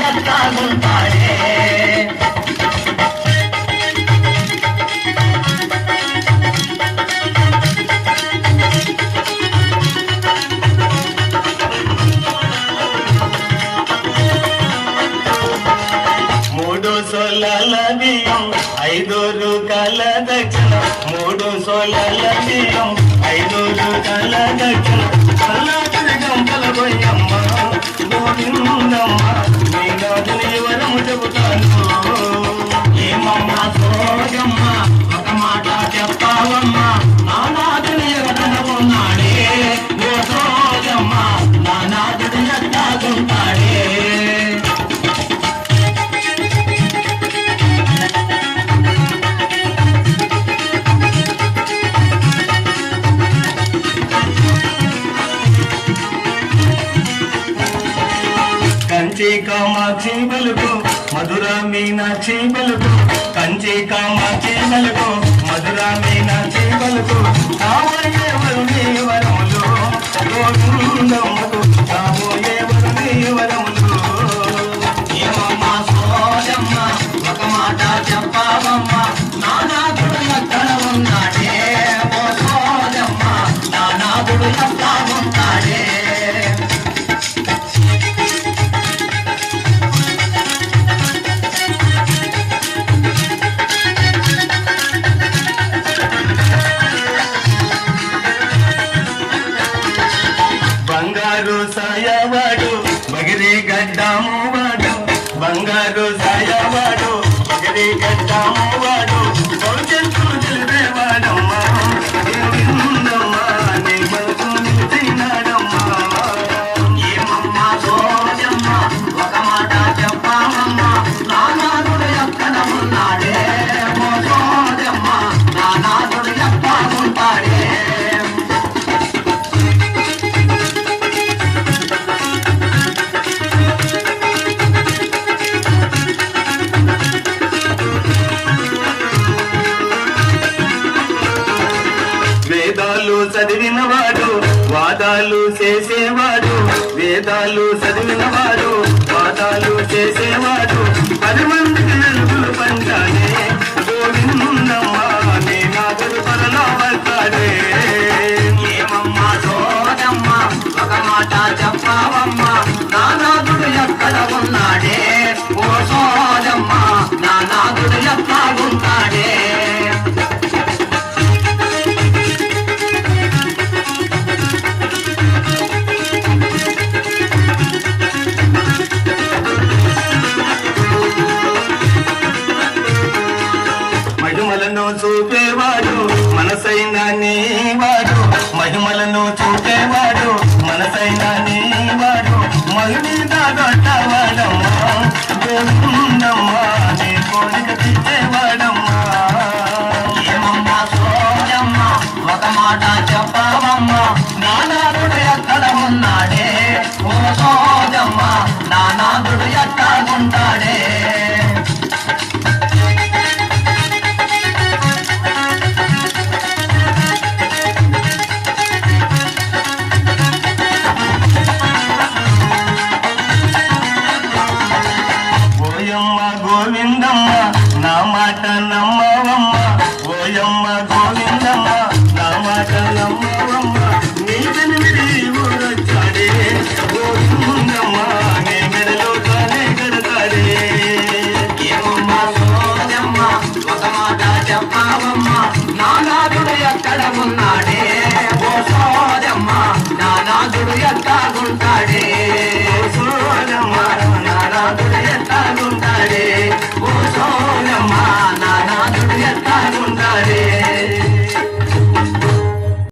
ఎట్లాగుంటాడే సోలాల బియ్యం 5 రూపాయల దక్షిణ 3 సోలాల బియ్యం 5 రూపాయల దక్షిణ పల్లాకి గంపల పోయమ్మ గోవిందమ్మ నీ గాజుని వివరము చెబుతాను ఏమమ్మ సోజమ్మ ఒక మాట చెప్పావమ్మ నానాదుని ఎవరనుకున్నాడే ఓ సోజమ్మ నానాదుని ఎట్లాగుంటాడే కంచి కామాక్షి బలుగు మధుర మీనాక్షి బలుగు కంచి కామాక్షి బలుగు మధుర మీనాక్షి బలుగు కాబోయే వరుణి వరములు గోవిందమ్మకు కాబోయే వరుణి వరములు ఏమమ్మ సోజమ్మ ఒక మాట చెప్పావమ్మ నానాదుడు ఎక్కడ ఉన్నాడే ఓ సోజమ్మ నానాదుడు ఎట్లా ఉంటాడే బంగారు సాయవాడు బగిరి గడ్డాము వాడు బంగారు సాయవాడు బగిరి గడ్డాము వాడు భవిష్యత్తును తెలిపేవాడమ్మా గోవిందమ్మా నీ మనసు నిలిచినాడమ్మా ఏమమ్మ సోజమ్మ ఒక మాట చెప్పామమ్మ నానాదుడు ఎక్కడ ఉన్నాడే ఓ సోజమ్మ నానాదుడు ఎక్కడ ఉంటాడే వేదాలు చదివినవాడు వాదాలు చేసేవాడు వేదాలు చదివినవాడు వాదాలు చేసేవాడు 10 మందికి వెలుగులు పంచాడే గోవిందమ్మ నీ నాదుడు త్వరలో వస్తాడే ఏమమ్మ సోజమ్మ ఒక మాట చెప్పావమ్మ నానాదుడు ఎక్కడ ఉన్నాడే ఓ సోజమ్మ నానాదుడు ఎట్లాగుంటాడే మహిమలను చూపేవాడు మనసైన నీవాడు మహిమలను చూపేవాడు మనసైన నీవాడు మహిళ గొట్టవాడమ్మా గోవిందమ్మా నీ కోరిక తీర్చేవాడమ్మా ఏమమ్మ సోజమ్మ ఒక మాట చెప్పావమ్మ నానాదుడు ఎక్కడ ఉన్నాడే ఓ సోజమ్మ నానాదుడు ఎట్లాగుంటాడే గోవిందమ్మ నా మాట నమ్మవమ్మ ఓయమ్మ గోవిందమ్మ నా మాట నమ్మ